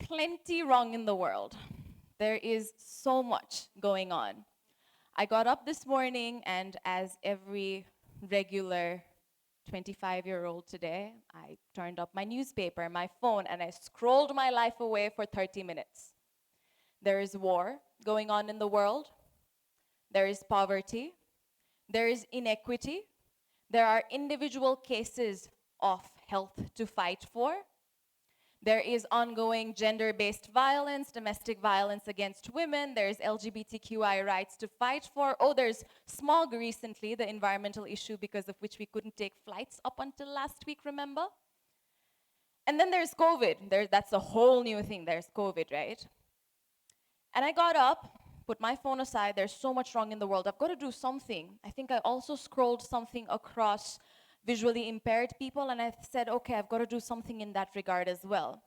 plenty wrong in the world. There is so much going on. I got up this morning, and as every regular 25-year-old today, I turned up my newspaper, my phone, and I scrolled my life away for 30 minutes. There is war going on in the world. There is poverty. There is inequity. There are individual cases of health to fight for. There is ongoing gender-based violence, domestic violence against women. There's LGBTQI rights to fight for. Oh, there's smog recently, the environmental issue because of which we couldn't take flights up until last week, remember? And then there's COVID. That's a whole new thing. There's COVID, right? And I got up, put my phone aside. There's so much wrong in the world. I've got to do something. I think I also scrolled something across visually impaired people, and I said, okay, I've got to do something in that regard as well.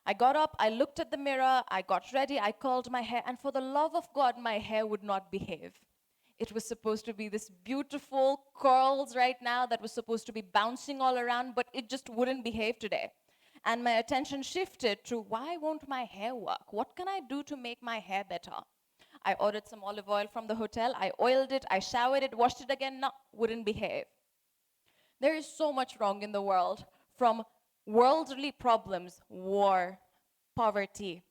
I got up, I looked at the mirror, I got ready, I curled my hair, and for the love of God, my hair would not behave. It was supposed to be this beautiful curls right now that was supposed to be bouncing all around, but it just wouldn't behave today. And my attention shifted to, why won't my hair work? What can I do to make my hair better? I ordered some olive oil from the hotel, I oiled it, I showered it, washed it again, no, wouldn't behave. There is so much wrong in the world, from worldly problems, war, poverty,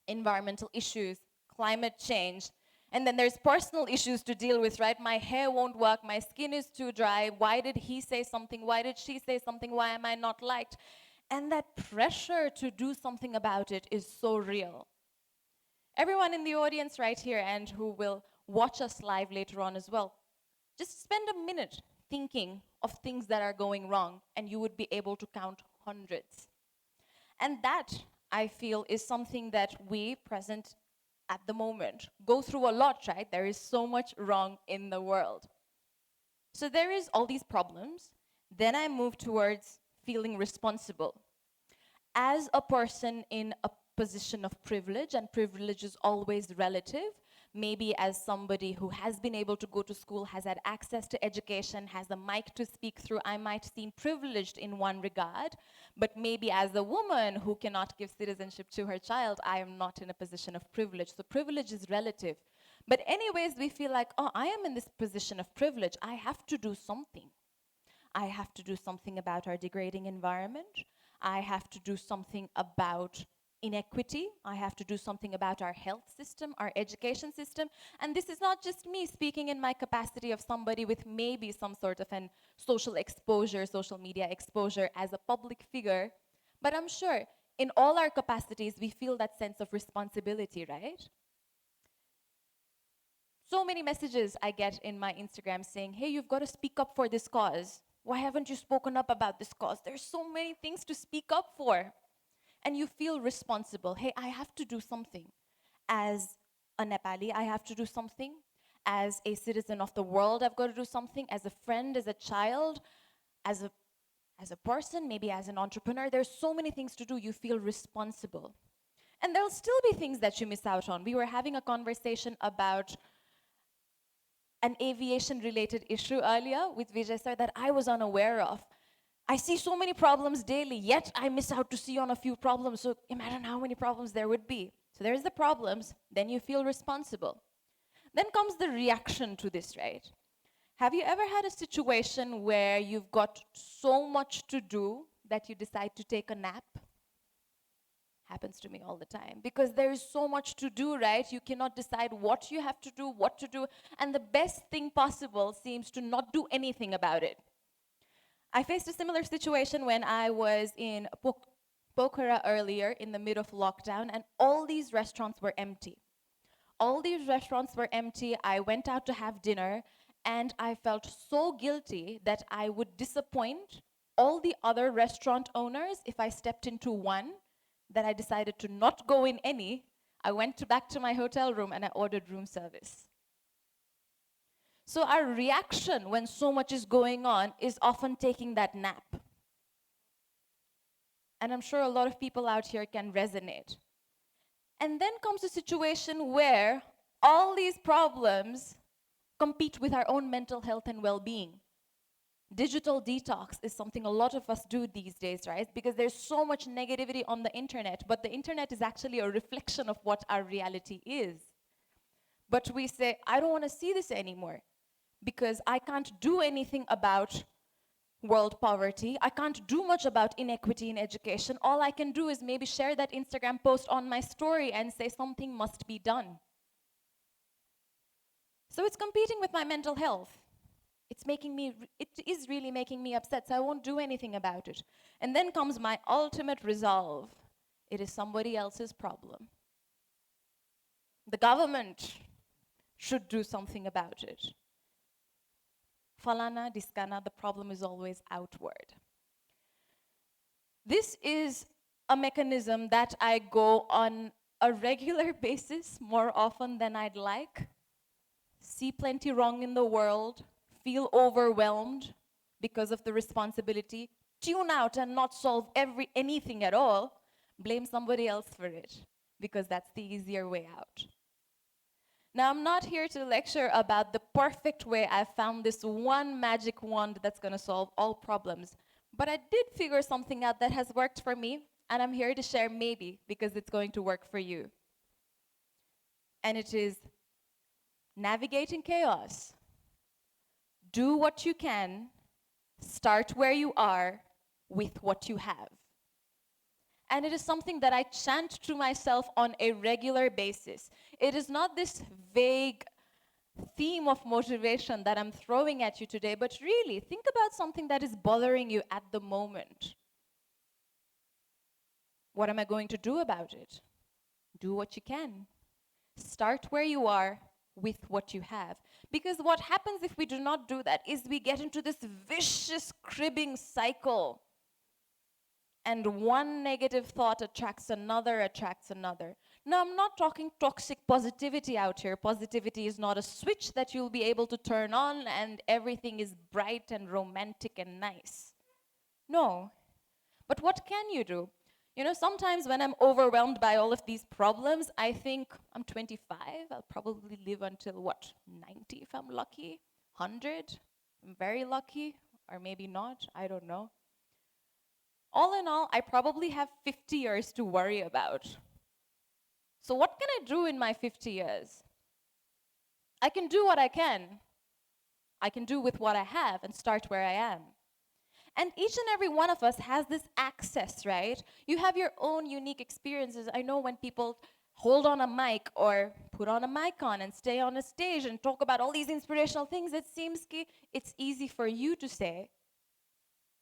environmental issues, climate change, and then there's personal issues to deal with, right? My hair won't work, my skin is too dry, why did he say something, why did she say something, why am I not liked? And that pressure to do something about it is so real. Everyone in the audience right here and who will watch us live later on as well, just spend a minute thinking of things that are going wrong, and you would be able to count hundreds. And that, I feel, is something that we present at the moment go through a lot, right? There is so much wrong in the world. So there is all these problems. Then I move towards feeling responsible. As a person in a position of privilege, and privilege is always relative, maybe as somebody who has been able to go to school, has had access to education, has a mic to speak through, I might seem privileged in one regard, but maybe as a woman who cannot give citizenship to her child, I am not in a position of privilege. So privilege is relative. But anyways, we feel like, oh, I am in this position of privilege. I have to do something. I have to do something about our degrading environment. I have to do something about inequity. I have to do something about our health system, our education system. And this is not just me speaking in my capacity of somebody with maybe some sort of an social exposure, social media exposure as a public figure. But I'm sure in all our capacities, we feel that sense of responsibility, right? So many messages I get in my Instagram saying, hey, you've got to speak up for this cause. Why haven't you spoken up about this cause? There's so many things to speak up for. And you feel responsible. Hey, I have to do something. As a Nepali, I have to do something. As a citizen of the world, I've got to do something. As a friend, as a child, as a person, maybe as an entrepreneur, there's so many things to do. You feel responsible. And there'll still be things that you miss out on. We were having a conversation about an aviation-related issue earlier with Vijay sir that I was unaware of. I see so many problems daily, yet I miss out to see on a few problems. So imagine how many problems there would be. So there's the problems, then you feel responsible. Then comes the reaction to this, right? Have you ever had a situation where you've got so much to do that you decide to take a nap? Happens to me all the time. Because there is so much to do, right? You cannot decide what you have to do, what to do, and the best thing possible seems to not do anything about it. I faced a similar situation when I was in Pokhara earlier in the mid of lockdown, and all these restaurants were empty. All these restaurants were empty. I went out to have dinner, and I felt so guilty that I would disappoint all the other restaurant owners if I stepped into one, that I decided to not go in any. I went back to my hotel room and I ordered room service. So our reaction when so much is going on is often taking that nap. And I'm sure a lot of people out here can resonate. And then comes a situation where all these problems compete with our own mental health and well-being. Digital detox is something a lot of us do these days, right? Because there's so much negativity on the internet, but the internet is actually a reflection of what our reality is. But we say, I don't want to see this anymore because I can't do anything about world poverty. I can't do much about inequity in education. All I can do is maybe share that Instagram post on my story and say something must be done. So it's competing with my mental health. It is really making me upset, so I won't do anything about it. And then comes my ultimate resolve. It is somebody else's problem. The government should do something about it. Falana, Diskana, the problem is always outward. This is a mechanism that I go on a regular basis, more often than I'd like. See plenty wrong in the world, feel overwhelmed because of the responsibility, tune out and not solve anything at all, blame somebody else for it, because that's the easier way out. Now, I'm not here to lecture about the perfect way I found this one magic wand that's going to solve all problems, but I did figure something out that has worked for me, and I'm here to share maybe because it's going to work for you. And it is navigating chaos. Do what you can, start where you are with what you have. And it is something that I chant to myself on a regular basis. It is not this vague theme of motivation that I'm throwing at you today, but really think about something that is bothering you at the moment. What am I going to do about it? Do what you can. Start where you are with what you have. Because what happens if we do not do that is we get into this vicious cribbing cycle. And one negative thought attracts another, attracts another. Now, I'm not talking toxic positivity out here. Positivity is not a switch that you'll be able to turn on and everything is bright and romantic and nice. No. But what can you do? You know, sometimes when I'm overwhelmed by all of these problems, I think I'm 25, I'll probably live until what, 90 if I'm lucky, 100, I'm very lucky, or maybe not, I don't know. All in all, I probably have 50 years to worry about. So what can I do in my 50 years? I can do what I can. I can do with what I have and start where I am. And each and every one of us has this access, right? You have your own unique experiences. I know when people hold on a mic or put on a mic on and stay on a stage and talk about all these inspirational things, it seems it's easy for you to say.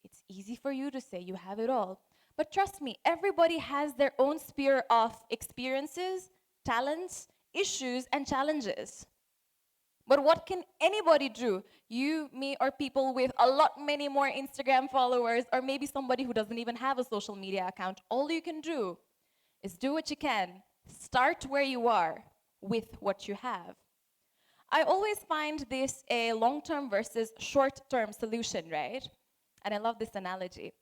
It's easy for you to say, you have it all. But trust me, everybody has their own sphere of experiences, talents, issues, and challenges. But what can anybody do? You, me, or people with a lot many more Instagram followers, or maybe somebody who doesn't even have a social media account. All you can do is do what you can. Start where you are with what you have. I always find this a long-term versus short-term solution, right? And I love this analogy.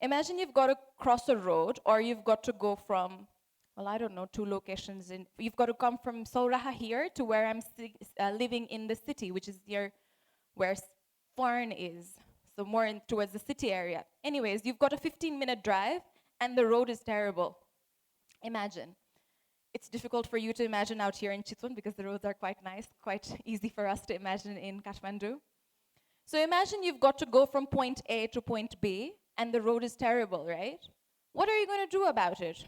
Imagine you've got to cross a road, or you've got to go from, well, I don't know, 2 locations in, you've got to come from Sauraha here to where I'm living in the city, which is near where Farn is, so more towards the city area. Anyways, you've got a 15-minute drive, and the road is terrible. Imagine. It's difficult for you to imagine out here in Chitwan because the roads are quite nice, quite easy for us to imagine in Kathmandu. So imagine you've got to go from point A to point B, and the road is terrible, right? What are you going to do about it?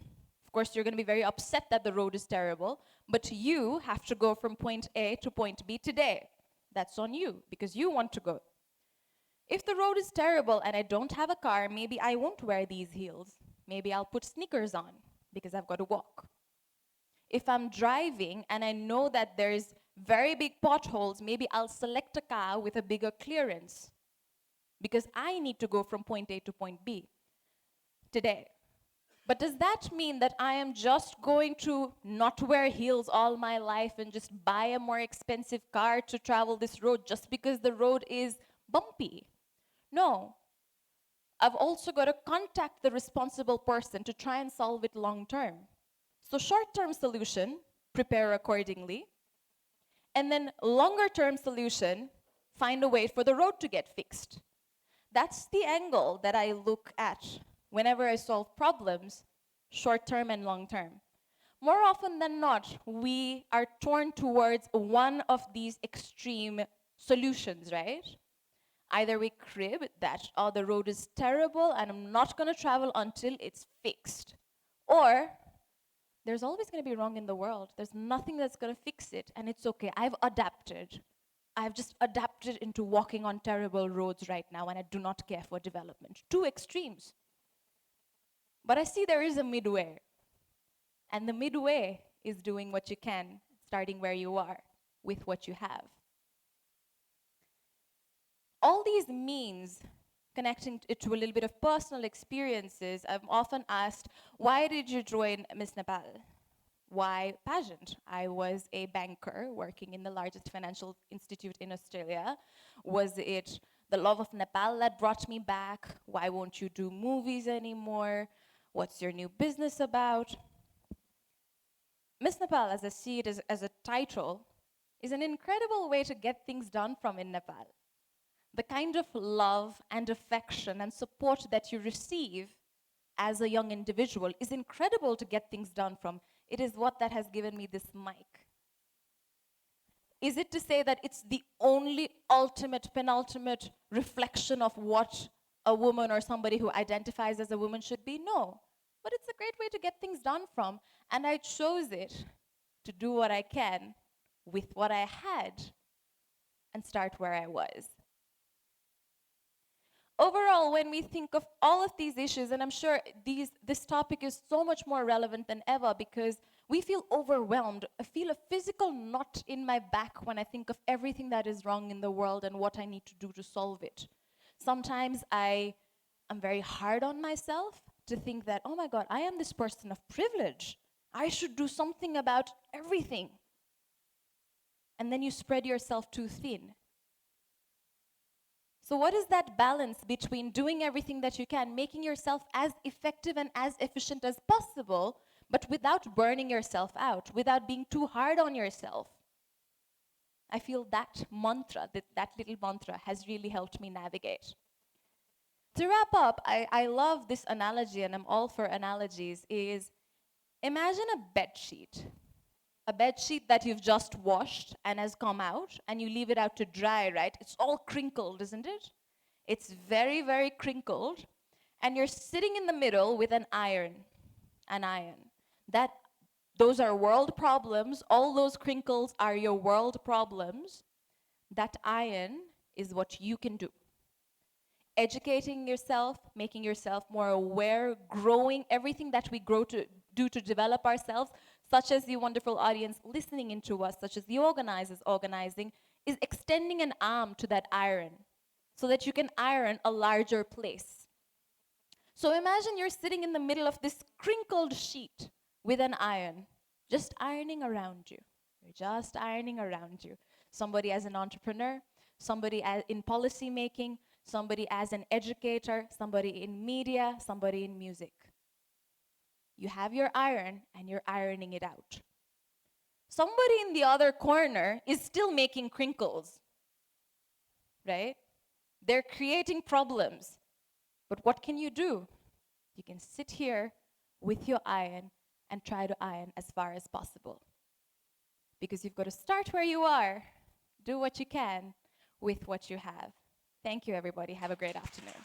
Of course, you're going to be very upset that the road is terrible, but you have to go from point A to point B today. That's on you, because you want to go. If the road is terrible and I don't have a car, maybe I won't wear these heels. Maybe I'll put sneakers on, because I've got to walk. If I'm driving and I know that there's very big potholes, maybe I'll select a car with a bigger clearance, because I need to go from point A to point B today. But does that mean that I am just going to not wear heels all my life and just buy a more expensive car to travel this road just because the road is bumpy? No. I've also got to contact the responsible person to try and solve it long term. So short-term solution, prepare accordingly. And then longer-term solution, find a way for the road to get fixed. that's the angle that I look at whenever I solve problems, short term and long term. More often than not, we are torn towards one of these extreme solutions, right? Either we crib that, oh, the road is terrible and I'm not going to travel until it's fixed. Or there's always going to be wrong in the world. There's nothing that's going to fix it, and it's okay. I've adapted. I've just adapted into walking on terrible roads right now, and I do not care for development. Two extremes. But I see there is a midway. And the midway is doing what you can, starting where you are, with what you have. All these means, connecting it to a little bit of personal experiences, I'm often asked, why did you join Miss Nepal? Why pageant? I was a banker working in the largest financial institute in Australia. Was it the love of Nepal that brought me back? Why won't you do movies anymore? What's your new business about? Miss Nepal, as I see it as a title, is an incredible way to get things done from in Nepal. The kind of love and affection and support that you receive as a young individual is incredible to get things done from. It is what that has given me this mic. Is it to say that it's the only ultimate, penultimate reflection of what a woman or somebody who identifies as a woman should be? No. But it's a great way to get things done from, and I chose it to do what I can with what I had and start where I was. Overall, when we think of all of these issues, and I'm sure this topic is so much more relevant than ever because we feel overwhelmed. I feel a physical knot in my back when I think of everything that is wrong in the world and what I need to do to solve it. Sometimes I am very hard on myself to think that, oh my God, I am this person of privilege. I should do something about everything. And then you spread yourself too thin. So what is that balance between doing everything that you can, making yourself as effective and as efficient as possible, but without burning yourself out, without being too hard on yourself? I feel that mantra, that little mantra has really helped me navigate. To wrap up, I love this analogy, and I'm all for analogies, is imagine a bed sheet. A bed sheet that you've just washed and has come out, and you leave it out to dry, right? It's all crinkled, isn't it? It's very, very crinkled. And you're sitting in the middle with an iron. Those are world problems. All those crinkles are your world problems. That iron is what you can do. Educating yourself, making yourself more aware, growing, everything that we grow to do to develop ourselves, such as the wonderful audience listening into us, such as the organizers organizing, is extending an arm to that iron so that you can iron a larger place. So imagine you're sitting in the middle of this crinkled sheet with an iron, just ironing around you. You're just ironing around you. Somebody as an entrepreneur, somebody in policy making, somebody as an educator, somebody in media, somebody in music. You have your iron and you're ironing it out. Somebody in the other corner is still making crinkles, right? They're creating problems. But what can you do? You can sit here with your iron and try to iron as far as possible. Because you've got to start where you are, do what you can with what you have. Thank you, everybody. Have a great afternoon.